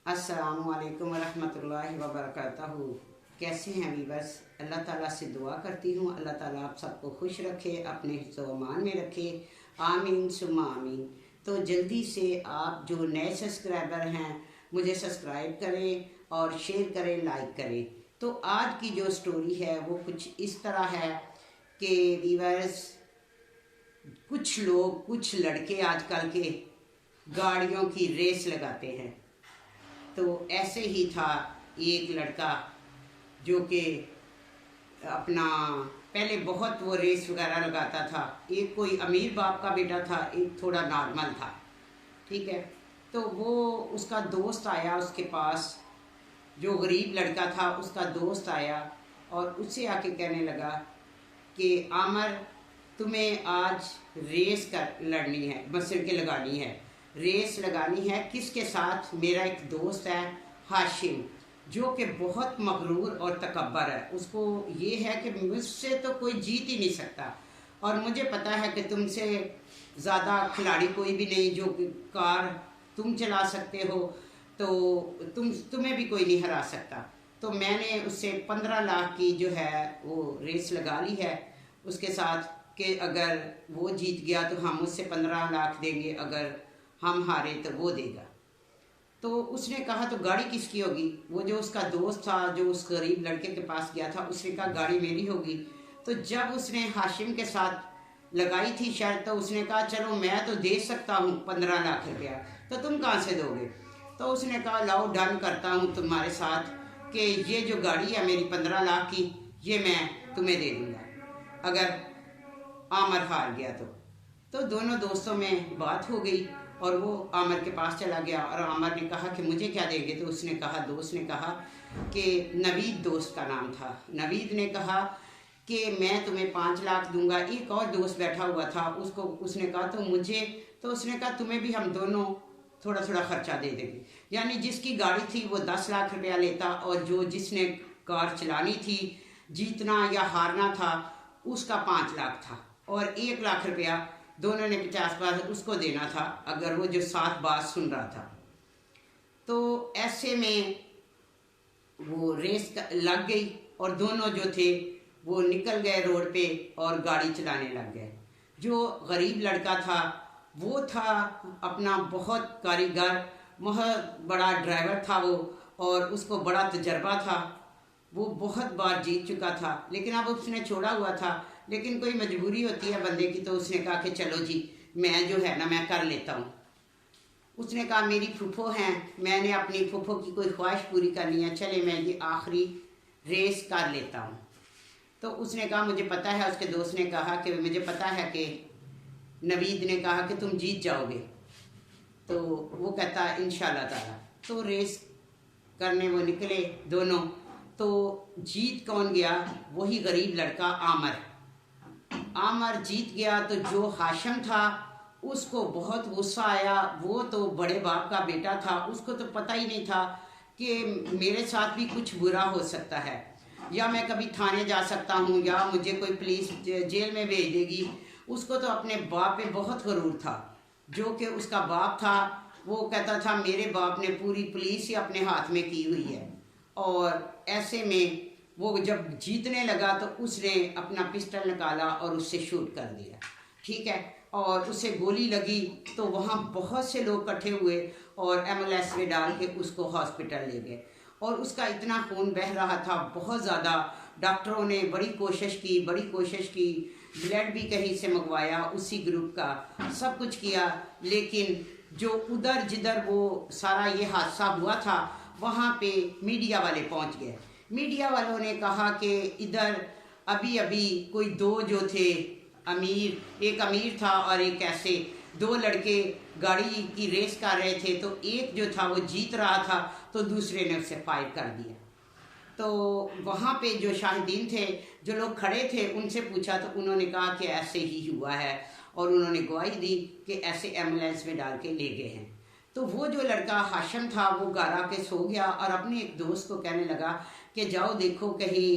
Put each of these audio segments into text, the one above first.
अस्सलामुअलैकुम वरहमतुल्लाहि वबरकातुहू। कैसे हैं वीवर्स? अल्लाह ताला से दुआ करती हूँ अल्लाह ताला आप सबको खुश रखे, अपने हिफ्ज़ व अमान में रखे। आमीन सुम्मा आमीन। तो जल्दी से आप जो नए सब्सक्राइबर हैं मुझे सब्सक्राइब करें और शेयर करें, लाइक करें। तो आज की जो स्टोरी है वो कुछ इस तरह है कि वीवर्स, कुछ लोग, कुछ लड़के आजकल के गाड़ियों की रेस लगाते हैं। तो ऐसे ही था एक लड़का जो कि अपना पहले बहुत वो रेस वगैरह लगाता था। एक कोई अमीर बाप का बेटा था, एक थोड़ा नॉर्मल था, ठीक है। तो वो उसका दोस्त आया उसके पास, जो गरीब लड़का था उसका दोस्त आया और उससे आके कहने लगा कि आमर, तुम्हें आज रेस कर लड़नी है, मसर के लगानी है, रेस लगानी है। किसके साथ? मेरा एक दोस्त है हाशिम, जो कि बहुत मगरूर और तकब्बर है। उसको ये है कि मुझसे तो कोई जीत ही नहीं सकता और मुझे पता है कि तुमसे ज़्यादा खिलाड़ी कोई भी नहीं, जो कार तुम चला सकते हो, तो तुम्हें भी कोई नहीं हरा सकता। तो मैंने उससे 15 लाख की जो है वो रेस लगा ली है उसके साथ कि अगर वो जीत गया तो हम उससे 15 लाख देंगे, अगर हम हारे तो वो देगा। तो उसने कहा तो गाड़ी किसकी होगी? वो जो उसका दोस्त था जो उस गरीब लड़के के पास गया था, उसने कहा गाड़ी मेरी होगी। तो जब उसने हाशिम के साथ लगाई थी शर्त, तो उसने कहा चलो मैं तो दे सकता हूँ 15 लाख रुपया, तो तुम कहाँ से दोगे? तो उसने कहा लाओ डन करता हूँ तुम्हारे साथ कि ये जो गाड़ी है मेरी 15 लाख की, ये मैं तुम्हें दे दूँगा अगर आमर हार गया तो दोनों दोस्तों में बात हो गई और वो आमर के पास चला गया और आमर ने कहा कि मुझे क्या देंगे? तो उसने कहा, दोस्त ने कहा कि नवीद दोस्त का नाम था, नवीद ने कहा कि मैं तुम्हें 5 लाख दूंगा। एक और दोस्त बैठा हुआ था, उसको उसने कहा तो मुझे, तो उसने कहा तुम्हें भी हम दोनों थोड़ा थोड़ा खर्चा दे देंगे। यानी जिसकी गाड़ी थी वो 10 लाख रुपया लेता और जो जिसने कार चलानी थी, जीतना या हारना था, उसका 5 लाख था और 1 लाख रुपया दोनों ने 50 उसको देना था अगर वो जो साथ बात सुन रहा था। तो ऐसे में वो रेस लग गई और दोनों जो थे वो निकल गए रोड पे और गाड़ी चलाने लग गए। जो गरीब लड़का था वो था अपना बहुत कारीगर, बहुत बड़ा ड्राइवर था वो, और उसको बड़ा तजर्बा था, वो बहुत बार जीत चुका था, लेकिन अब उसने छोड़ा हुआ था। लेकिन कोई मजबूरी होती है बंदे की, तो उसने कहा कि चलो जी मैं जो है ना मैं कर लेता हूँ। उसने कहा मेरी फूफो हैं, मैंने अपनी फूफो की कोई ख्वाहिश पूरी करनी है, चले मैं ये आखिरी रेस कर लेता हूँ। तो उसने कहा मुझे पता है, उसके दोस्त ने कहा कि मुझे पता है कि नवीद ने कहा कि तुम जीत जाओगे। तो वो कहता इंशाल्लाह ताला। तो रेस करने वो निकले दोनों। तो जीत कौन गया? वही गरीब लड़का आमर। आमर जीत गया। तो जो हाशिम था उसको बहुत गुस्सा आया। वो तो बड़े बाप का बेटा था, उसको तो पता ही नहीं था कि मेरे साथ भी कुछ बुरा हो सकता है, या मैं कभी थाने जा सकता हूँ या मुझे कोई पुलिस जेल में भेज देगी। उसको तो अपने बाप पे बहुत गरूर था। जो कि उसका बाप था वो कहता था मेरे बाप ने पूरी पुलिस ही अपने हाथ में की हुई है। और ऐसे में वो जब जीतने लगा तो उसने अपना पिस्टल निकाला और उससे शूट कर दिया, ठीक है। और उसे गोली लगी तो वहाँ बहुत से लोग इकट्ठे हुए और एम्बुलेंस में डाल के उसको हॉस्पिटल ले गए। और उसका इतना खून बह रहा था बहुत ज़्यादा, डॉक्टरों ने बड़ी कोशिश की, ब्लड भी कहीं से मंगवाया उसी ग्रुप का, सब कुछ किया, लेकिन जो उधर जिधर वो सारा ये हादसा हुआ था वहाँ पे मीडिया वाले पहुँच गए। मीडिया वालों ने कहा कि इधर अभी अभी कोई दो जो थे अमीर, एक अमीर था और एक ऐसे, दो लड़के गाड़ी की रेस कर रहे थे। तो एक जो था वो जीत रहा था तो दूसरे ने उसे फायर कर दिया। तो वहाँ पे जो शाहिदीन थे, जो लोग खड़े थे, उनसे पूछा तो उन्होंने कहा कि ऐसे ही हुआ है और उन्होंने गवाही दी कि ऐसे एम्बुलेंस में डाल के ले गए हैं। तो वो जो लड़का हाशिम था वो गारा के सो गया और अपने एक दोस्त को कहने लगा कि जाओ देखो कहीं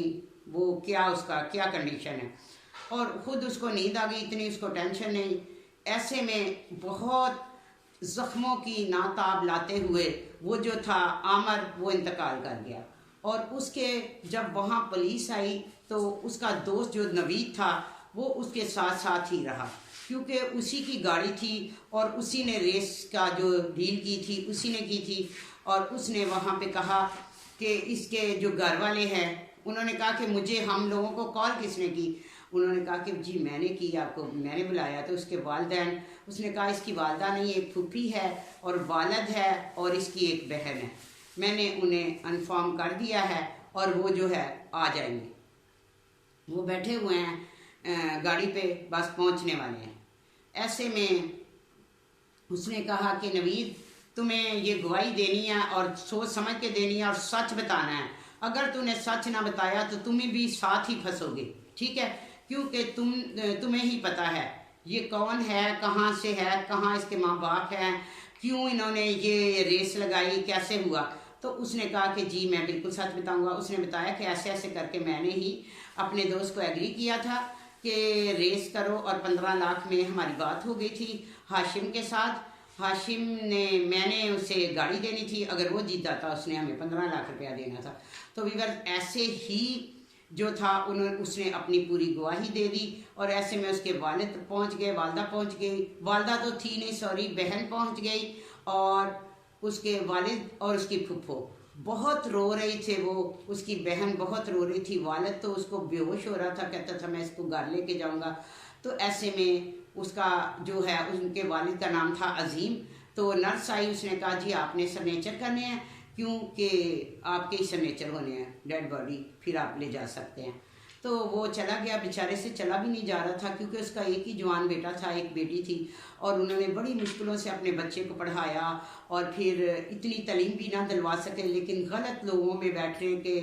वो क्या, उसका क्या कंडीशन है। और ख़ुद उसको नींद आ गई, इतनी उसको टेंशन नहीं। ऐसे में बहुत ज़ख्मों की नाताब लाते हुए वो जो था आमर वो इंतकाल कर गया। और उसके जब वहाँ पुलिस आई तो उसका दोस्त जो नवीद था वो उसके साथ साथ ही रहा, क्योंकि उसी की गाड़ी थी और उसी ने रेस का जो डील की थी उसी ने की थी। और उसने वहाँ पे कहा कि इसके जो घर वाले हैं उन्होंने कहा कि मुझे हम लोगों को कॉल किसने की। उन्होंने कहा कि जी मैंने की, आपको मैंने बुलाया। तो उसके वालिदैन, उसने कहा इसकी वालदा नहीं, एक फूफी है और वालद है और इसकी एक बहन है, मैंने उन्हें इन्फॉर्म कर दिया है और वो जो है आ जाएंगे। वो बैठे हुए हैं गाड़ी पे, बस पहुंचने वाले हैं। ऐसे में उसने कहा कि नवीद तुम्हें ये गवाही देनी है और सोच समझ के देनी है और सच बताना है। अगर तूने सच ना बताया तो तुम्हें भी साथ ही फंसोगे, ठीक है, क्योंकि तुम्हें ही पता है ये कौन है, कहाँ से है, कहाँ इसके माँ बाप हैं, क्यों इन्होंने ये रेस लगाई, कैसे हुआ। तो उसने कहा कि जी मैं बिल्कुल सच बताऊंगा। उसने बताया कि ऐसे ऐसे करके मैंने ही अपने दोस्त को एग्री किया था कि रेस करो और 15 लाख में हमारी बात हो गई थी हाशिम के साथ। हाशिम ने, मैंने उसे गाड़ी देनी थी, अगर वो जीता था उसने हमें 15 लाख रुपया देना था। तो वीवर ऐसे ही जो था उसने अपनी पूरी गवाही दे दी। और ऐसे में उसके वालिद पहुंच गए, वालदा पहुंच गई, वालदा तो थी नहीं सॉरी, बहन पहुंच गई। और उसके वालिद और उसकी फुफ्फो बहुत रो रही थे, वो उसकी बहन बहुत रो रही थी, वालिद तो उसको बेहोश हो रहा था, कहता था मैं इसको घर लेके जाऊंगा। तो ऐसे में उसका जो है, उनके वालिद का नाम था अजीम। तो नर्स आई, उसने कहा जी आपने सिग्नेचर करने हैं, क्योंकि आपके ही सिग्नेचर होने हैं, डेड बॉडी फिर आप ले जा सकते हैं। तो वो चला गया, बेचारे से चला भी नहीं जा रहा था, क्योंकि उसका एक ही जवान बेटा था, एक बेटी थी। और उन्होंने बड़ी मुश्किलों से अपने बच्चे को पढ़ाया और फिर इतनी तालीम भी ना दिलवा सके, लेकिन गलत लोगों में बैठने के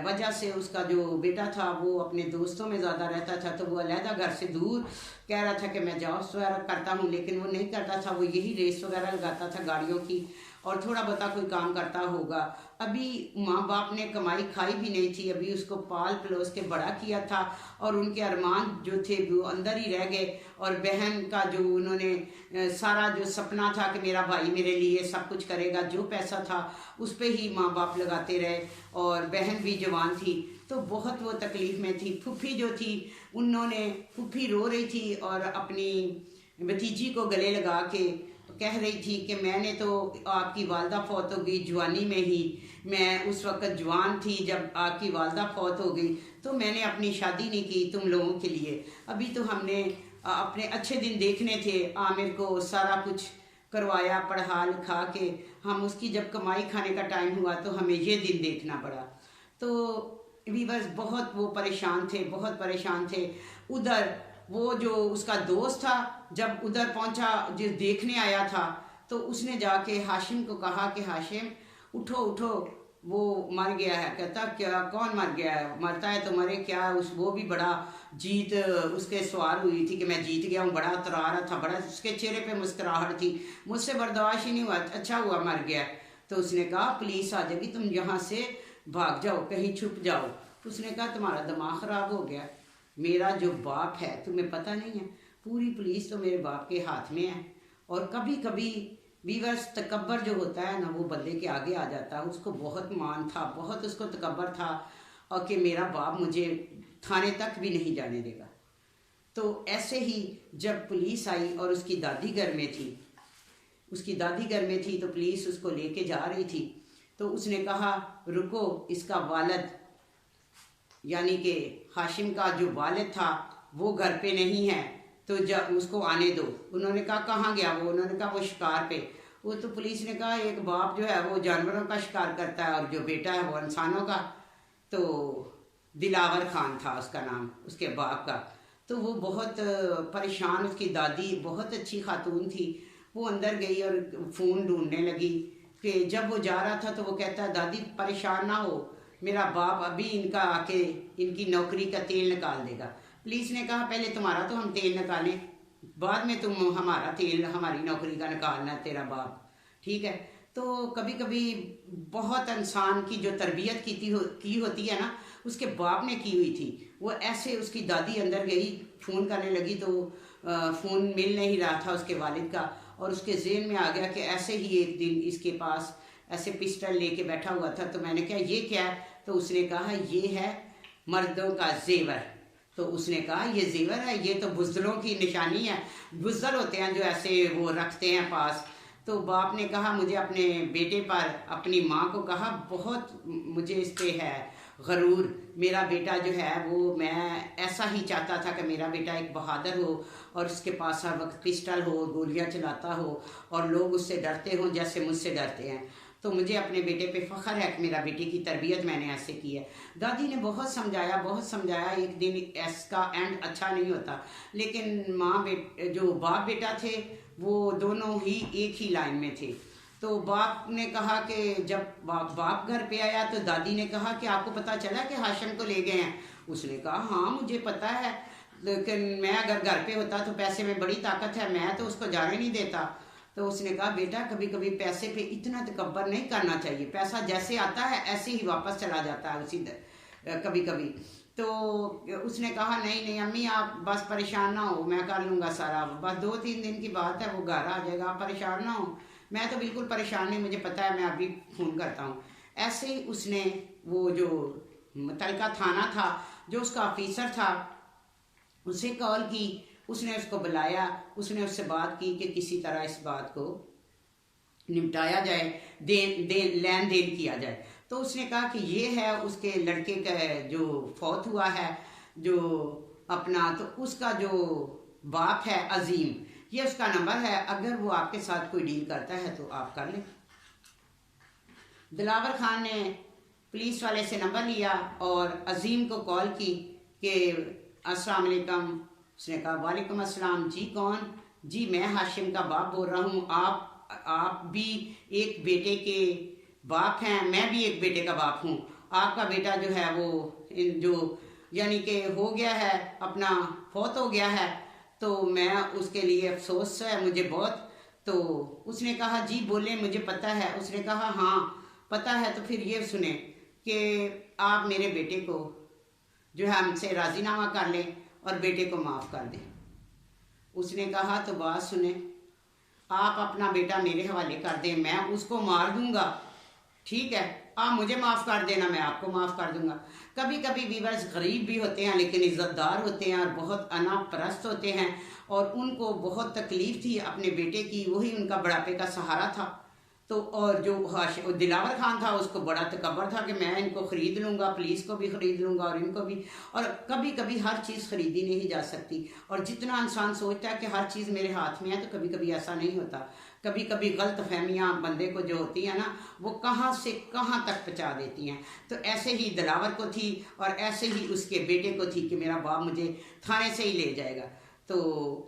वजह से उसका जो बेटा था वो अपने दोस्तों में ज़्यादा रहता था। तो वो अलहदा घर से दूर कह रहा था कि मैं जॉब्स वगैरह करता हूँ, लेकिन वो नहीं करता था, वो यही रेस वगैरह लगाता था गाड़ियों की और थोड़ा बहुत कोई काम करता होगा। अभी माँ बाप ने कमाई खाई भी नहीं थी, अभी उसको पाल पलोस के बड़ा किया था और उनके अरमान जो थे वो अंदर ही रह गए। और बहन का जो उन्होंने सारा जो सपना था कि मेरा भाई मेरे लिए सब कुछ करेगा, जो पैसा था उस पर ही माँ बाप लगाते रहे। और बहन भी जवान थी तो बहुत वो तकलीफ़ में थी। फूफी जो थी, उन्होंने, फूफी रो रही थी और अपनी भतीजी को गले लगा के कह रही थी कि मैंने तो, आपकी वालदा फौत हो गई जवानी में ही, मैं उस वक्त जवान थी जब आपकी वालदा फौत हो गई, तो मैंने अपनी शादी नहीं की तुम लोगों के लिए। अभी तो हमने अपने अच्छे दिन देखने थे, आमिर को सारा कुछ करवाया पढ़ा लिखा के, हम उसकी जब कमाई खाने का टाइम हुआ तो हमें ये दिन देखना पड़ा। तो वीवर्स बहुत वो परेशान थे, बहुत परेशान थे। उधर वो जो उसका दोस्त था जब उधर पहुंचा, जो देखने आया था, तो उसने जाके हाशिम को कहा कि हाशिम उठो उठो, वो मर गया है। कहता क्या, कौन मर गया है, मरता है तो मरे क्या, उस वो भी बड़ा जीत उसके सवार हुई थी कि मैं जीत गया हूँ, बड़ा तरा रहा था, बड़ा उसके चेहरे पे मुस्कुराहट थी, मुझसे बर्दाश्त ही नहीं हुआ, अच्छा हुआ मर गया। तो उसने कहा पुलिस आ जाएगी, तुम यहाँ से भाग जाओ, कहीं छुप जाओ। उसने कहा तुम्हारा दिमाग ख़राब हो गया, मेरा जो बाप है तुम्हें पता नहीं है, पूरी पुलिस तो मेरे बाप के हाथ में है। और कभी कभी वीवर्स तकब्बर जो होता है ना, वो बंदे के आगे आ जाता है। उसको बहुत मान था, बहुत उसको तकब्बर था और कि मेरा बाप मुझे थाने तक भी नहीं जाने देगा। तो ऐसे ही जब पुलिस आई और उसकी दादी घर में थी, उसकी दादी घर में थी, तो पुलिस उसको लेके जा रही थी। तो उसने कहा रुको, इसका वालिद यानी कि हाशिम का जो वालिद था वो घर पे नहीं है, तो जब उसको आने दो। उन्होंने कहा कहाँ गया वो, उन्होंने कहा वो शिकार पे। वो तो पुलिस ने कहा एक बाप जो है वो जानवरों का शिकार करता है और जो बेटा है वो इंसानों का। तो दिलावर खान था उसका नाम, उसके बाप का। तो वो बहुत परेशान, उसकी दादी बहुत अच्छी खातून थी, वो अंदर गई और फ़ोन ढूंढने लगी कि जब वो जा रहा था तो वो कहता है दादी परेशान ना हो, मेरा बाप अभी इनका आके इनकी नौकरी का तेल निकाल देगा। पुलिस ने कहा पहले तुम्हारा तो हम तेल निकालें, बाद में तुम हमारा तेल, हमारी नौकरी का निकालना तेरा बाप, ठीक है। तो कभी कभी बहुत इंसान की जो तरबियत की होती है ना, उसके बाप ने की हुई थी। वो ऐसे उसकी दादी अंदर गई, फ़ोन करने लगी तो फ़ोन मिल नहीं रहा था उसके वालिद का, और उसके ज़हन में आ गया कि ऐसे ही एक दिन इसके पास ऐसे पिस्टल लेके बैठा हुआ था। तो मैंने कहा ये क्या है? तो उसने कहा ये है मर्दों का जेवर। तो उसने कहा ये जेवर है, ये तो बुज़दिलों की निशानी है, बुज़दिल होते हैं जो ऐसे वो रखते हैं पास। तो बाप ने कहा मुझे अपने बेटे पर, अपनी माँ को कहा बहुत मुझे इस पे है गरूर, मेरा बेटा जो है वो, मैं ऐसा ही चाहता था कि मेरा बेटा एक बहादुर हो और उसके पास हर वक्त पिस्टल हो, गोलियां चलाता हो और लोग उससे डरते हों जैसे मुझसे डरते हैं। तो मुझे अपने बेटे पे फ़ख्र है कि मेरा बेटे की तरबियत मैंने ऐसे की है। दादी ने बहुत समझाया, बहुत समझाया, एक दिन इसका एंड अच्छा नहीं होता। लेकिन जो बाप बेटा थे वो दोनों ही एक ही लाइन में थे। तो बाप ने कहा कि जब बाप घर पे आया तो दादी ने कहा कि आपको पता चला कि हाशिम को ले गए हैं? उसने कहा हाँ मुझे पता है, लेकिन मैं अगर घर पे होता तो पैसे में बड़ी ताकत है, मैं तो उसको जाने नहीं देता। तो उसने कहा बेटा कभी कभी पैसे पे इतना तकब्बर नहीं करना चाहिए, पैसा जैसे आता है ऐसे ही वापस चला जाता है उसी कभी कभी। तो उसने कहा नहीं नहीं अम्मी आप बस परेशान ना हो, मैं कर लूँगा सारा, बस 2-3 दिन की बात है, वो घर आ जाएगा, आप परेशान ना हो। मैं तो बिल्कुल परेशान नहीं, मुझे पता है, मैं अभी फ़ोन करता हूँ। ऐसे ही उसने वो जो मुतलका थाना था, जो उसका ऑफिसर था, उसे कॉल की, उसने उसको बुलाया, उसने उससे बात की कि किसी तरह इस बात को निपटाया जाए, लेन देन किया जाए। तो उसने कहा कि ये है उसके लड़के का जो फौत हुआ है, जो अपना, तो उसका जो बाप है अजीम, ये उसका नंबर है, अगर वो आपके साथ कोई डील करता है तो आप कर लें। दिलावर खान ने पुलिस वाले से नंबर लिया और अजीम को कॉल की कि अस्सलाम वालेकुम। उसने कहा वालेकुम अस्सलाम, जी कौन? जी मैं हाशिम का बाप बोल रहा हूँ, आप भी एक बेटे के बाप हैं, मैं भी एक बेटे का बाप हूँ। आपका बेटा जो है वो जो यानी कि हो गया है, अपना फौत हो गया है, तो मैं उसके लिए अफसोस है मुझे बहुत। तो उसने कहा जी बोले मुझे पता है। उसने कहा हाँ पता है, तो फिर ये सुने कि आप मेरे बेटे को जो है हमसे राजीनामा कर लें और बेटे को माफ़ कर दें। उसने कहा तो बात सुने, आप अपना बेटा मेरे हवाले कर दें, मैं उसको मार दूंगा, ठीक है, आप मुझे माफ़ कर देना, मैं आपको माफ़ कर दूंगा। कभी कभी वीवर्स गरीब भी होते हैं लेकिन इज़्ज़तदार होते हैं और बहुत अना परस्त होते हैं, और उनको बहुत तकलीफ़ थी अपने बेटे की, वही उनका बुढ़ापे का सहारा था। तो और जो दिलावर खान था उसको बड़ा तकब्बर था कि मैं इनको ख़रीद लूँगा, पुलिस को भी ख़रीद लूँगा और इनको भी। और कभी कभी हर चीज़ ख़रीदी नहीं जा सकती, और जितना इंसान सोचता है कि हर चीज़ मेरे हाथ में है, तो कभी कभी ऐसा नहीं होता। कभी कभी गलत फहमियाँ बंदे को जो होती हैं ना, वो कहाँ से कहाँ तक पहुँचा देती हैं। तो ऐसे ही दिलावर को थी और ऐसे ही उसके बेटे को थी कि मेरा बाप मुझे थाने से ही ले जाएगा। तो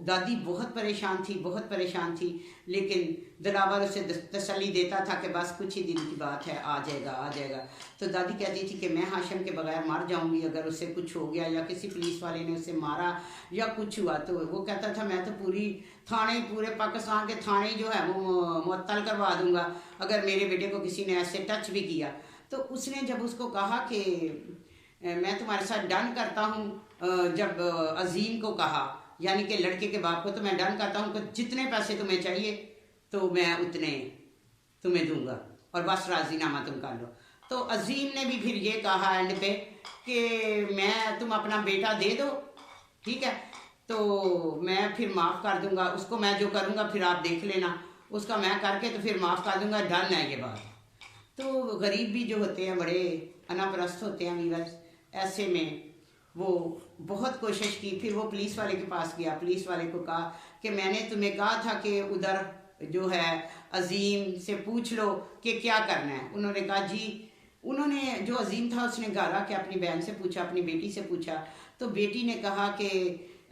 दादी बहुत परेशान थी, बहुत परेशान थी, लेकिन दिलावर उसे तसल्ली देता था कि बस कुछ ही दिन की बात है, आ जाएगा आ जाएगा। तो दादी कहती थी कि मैं हाशिम के बगैर मर जाऊंगी अगर उससे कुछ हो गया या किसी पुलिस वाले ने उसे मारा या कुछ हुआ। तो वो कहता था मैं तो पूरे पाकिस्तान के थाने जो है वो मुअत्तल करवा दूंगा अगर मेरे बेटे को किसी ने ऐसे टच भी किया। तो उसने जब उसको कहा कि मैं तुम्हारे साथ डन करता हूँ, जब अजीम को कहा यानी कि लड़के के बाप को, तो मैं डन करता हूँ कि जितने पैसे तुम्हें चाहिए तो मैं उतने तुम्हें दूंगा और बस राजीनामा तुम कर लो। तो अजीम ने भी फिर ये कहा एंड पे कि तुम अपना बेटा दे दो, ठीक है, तो मैं फिर माफ़ कर दूंगा उसको, मैं जो करूँगा फिर आप देख लेना, उसका मैं करके तो फिर माफ़ कर दूंगा, डन है ये बात। तो गरीब भी जो होते हैं बड़े अनापरस्त होते हैं वीवर्स, ऐसे में वो बहुत कोशिश की। फिर वो पुलिस वाले के पास गया, पुलिस वाले को कहा कि मैंने तुम्हें कहा था कि उधर जो है अजीम से पूछ लो कि क्या करना है। उन्होंने कहा जी, उन्होंने जो अजीम था उसने घर आके अपनी बहन से पूछा, अपनी बेटी से पूछा, तो बेटी ने कहा कि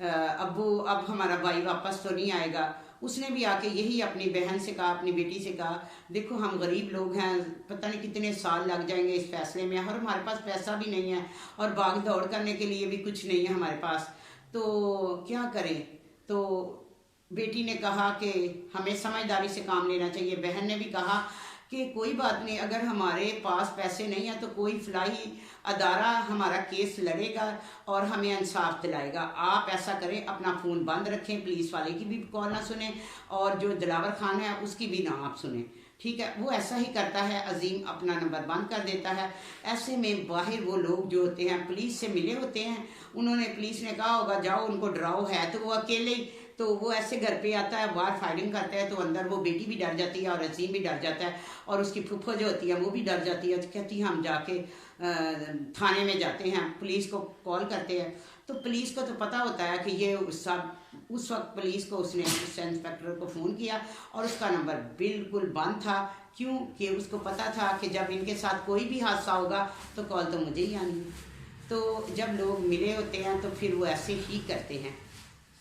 अब्बू अब हमारा भाई वापस तो नहीं आएगा। उसने भी आके यही अपनी बहन से कहा, अपनी बेटी से कहा देखो हम गरीब लोग हैं, पता नहीं कितने साल लग जाएंगे इस फैसले में, और हमारे पास पैसा भी नहीं है और भाग दौड़ करने के लिए भी कुछ नहीं है हमारे पास, तो क्या करें। तो बेटी ने कहा कि हमें समझदारी से काम लेना चाहिए। बहन ने भी कहा कि कोई बात नहीं, अगर हमारे पास पैसे नहीं हैं तो कोई फलाही अदारा हमारा केस लड़ेगा और हमें इंसाफ दिलाएगा। आप ऐसा करें, अपना फ़ोन बंद रखें, पुलिस वाले की भी कॉल ना सुने और जो दिलावर खान है उसकी भी ना आप सुने, ठीक है। वो ऐसा ही करता है, अजीम अपना नंबर बंद कर देता है। ऐसे में बाहर वो लोग जो होते हैं पुलिस से मिले होते हैं, उन्होंने पुलिस ने कहा होगा जाओ उनको डराओ, है तो वो अकेले ही, तो वो ऐसे घर पे आता है, बाहर फायरिंग करता है, तो अंदर वो बेटी भी डर जाती है और अजीम भी डर जाता है और उसकी फुफ्फो जो होती है वो भी डर जाती है। तो कहती है हम जाके थाने में जाते हैं, पुलिस को कॉल करते हैं। तो पुलिस को तो पता होता है कि ये सब, उस वक्त पुलिस को उसने उस इंस्पेक्टर को फ़ोन किया और उसका नंबर बिल्कुल बंद था। क्यों कि उसको पता था कि जब इनके साथ कोई भी हादसा होगा तो कॉल तो मुझे ही आनी है। तो जब लोग मिले होते हैं तो फिर वो ऐसे ही करते हैं,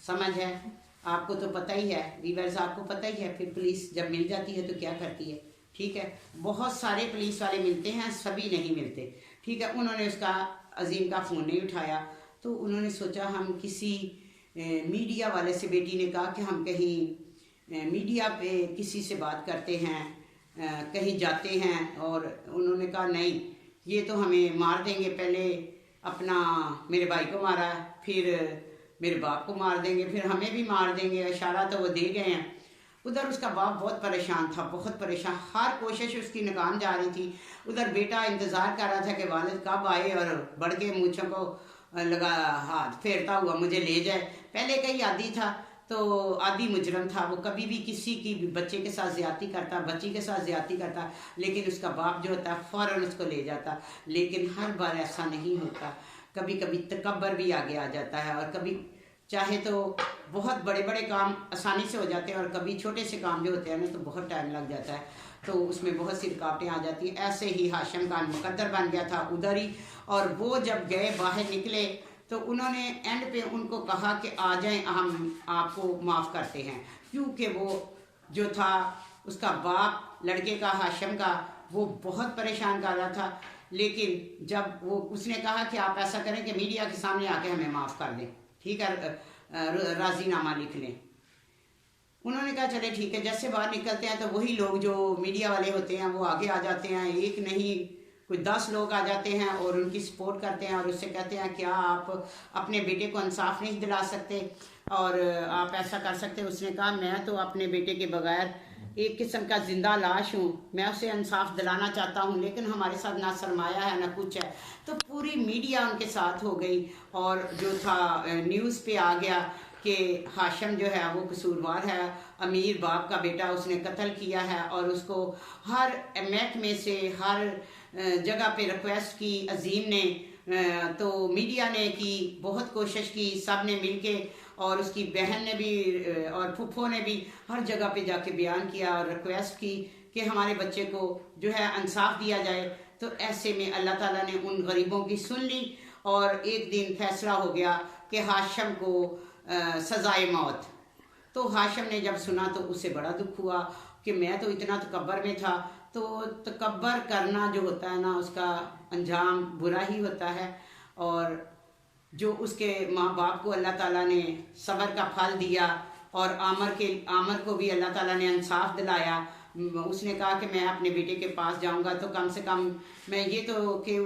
समझ है आपको तो पता ही है, वीवर्स आपको पता ही है। फिर पुलिस जब मिल जाती है तो क्या करती है, ठीक है। बहुत सारे पुलिस वाले मिलते हैं, सभी नहीं मिलते, ठीक है। उन्होंने उसका अजीम का फ़ोन नहीं उठाया, तो उन्होंने सोचा हम किसी मीडिया वाले से, बेटी ने कहा कि हम कहीं मीडिया पे किसी से बात करते हैं, कहीं जाते हैं। और उन्होंने कहा नहीं, ये तो हमें मार देंगे, पहले अपना मेरे भाई को मारा, फिर मेरे बाप को मार देंगे, फिर हमें भी मार देंगे, इशारा तो वो दे गए हैं। उधर उसका बाप बहुत परेशान था, बहुत परेशान, हर कोशिश उसकी नाकाम जा रही थी। उधर बेटा इंतज़ार कर रहा था कि वालिद कब आए और बढ़ के मूँछों को लगा हाथ फेरता हुआ मुझे ले जाए। पहले का ही आदी था, तो आदी मुजरम था, वो कभी भी किसी की बच्चे के साथ ज़्यादती करता, बच्ची के साथ ज़्यादती करता, लेकिन उसका बाप जो होता है फ़ौरन उसको ले जाता। लेकिन हर बार ऐसा नहीं होता, कभी कभी तकब्बर भी आगे आ जाता है और कभी चाहे तो बहुत बड़े बड़े काम आसानी से हो जाते हैं और कभी छोटे से काम जो होते हैं ना तो बहुत टाइम लग जाता है, तो उसमें बहुत सी रुकावटें आ जाती हैं। ऐसे ही हाशिम खान मुकद्दर बन गया था उधर ही, और वो जब गए बाहर निकले तो उन्होंने एंड पे उनको कहा कि आ जाएं, हम आपको माफ़ करते हैं। क्योंकि वो जो था उसका बाप लड़के का, हाशिम का, वो बहुत परेशान कर रहा था। लेकिन जब वो उसने कहा कि आप ऐसा करें कि मीडिया के सामने आके हमें माफ़ कर दें, ठीक है, राजीनामा लिख लें। उन्होंने कहा चले ठीक है। जैसे बाहर निकलते हैं तो वही लोग जो मीडिया वाले होते हैं वो आगे आ जाते हैं, एक नहीं कोई 10 लोग आ जाते हैं और उनकी सपोर्ट करते हैं और उससे कहते हैं क्या आप अपने बेटे को इंसाफ नहीं दिला सकते और आप ऐसा कर सकते। उसने कहा मैं तो अपने बेटे के बगैर एक किस्म का जिंदा लाश हूँ, मैं उसे इंसाफ दिलाना चाहता हूँ, लेकिन हमारे साथ ना सरमाया है ना कुछ है। तो पूरी मीडिया उनके साथ हो गई और जो था न्यूज़ पे आ गया कि हाशिम जो है वो कसूरवार है, अमीर बाप का बेटा उसने कत्ल किया है। और उसको हर महकमे से हर जगह पे रिक्वेस्ट की अजीम ने, तो मीडिया ने की, बहुत कोशिश की, सब ने मिल के, और उसकी बहन ने भी और फुफ्फो ने भी हर जगह पे जाके बयान किया और रिक्वेस्ट की कि हमारे बच्चे को जो है इंसाफ दिया जाए। तो ऐसे में अल्लाह ताला ने उन गरीबों की सुन ली और एक दिन फैसला हो गया कि हाशिम को सजाए मौत। तो हाशिम ने जब सुना तो उसे बड़ा दुख हुआ कि मैं तो इतना तकब्बर में था। तो तकब्बर करना जो होता है ना उसका अंजाम बुरा ही होता है। और जो उसके माँ बाप को अल्लाह ताला ने सब्र का फल दिया और आमर को भी अल्लाह ताला ने इंसाफ दिलाया। उसने कहा कि मैं अपने बेटे के पास जाऊंगा तो कम से कम मैं ये तो कि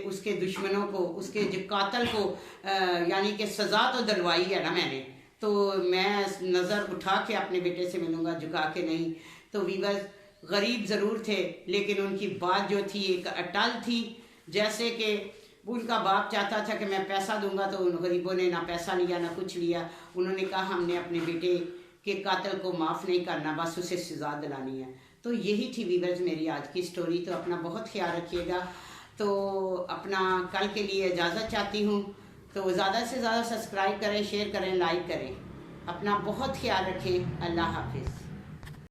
उसके दुश्मनों को, उसके जो कातल को यानी कि सज़ा तो दिलवाई है ना मैंने, तो मैं नज़र उठा के अपने बेटे से मिलूंगा, झुका के नहीं। तो वीवर्स गरीब ज़रूर थे लेकिन उनकी बात जो थी एक अटल थी। जैसे कि उनका बाप चाहता था कि मैं पैसा दूंगा, तो उन गरीबों ने ना पैसा लिया ना कुछ लिया। उन्होंने कहा हमने अपने बेटे के कातिल को माफ़ नहीं करना, बस उसे सज़ा दिलानी है। तो यही थी वीवर्स मेरी आज की स्टोरी। तो अपना बहुत ख्याल रखिएगा। तो अपना कल के लिए इजाज़त चाहती हूँ। तो ज़्यादा से ज़्यादा सब्सक्राइब करें, शेयर करें, लाइक करें। अपना बहुत ख्याल रखें। अल्लाह हाफिज़।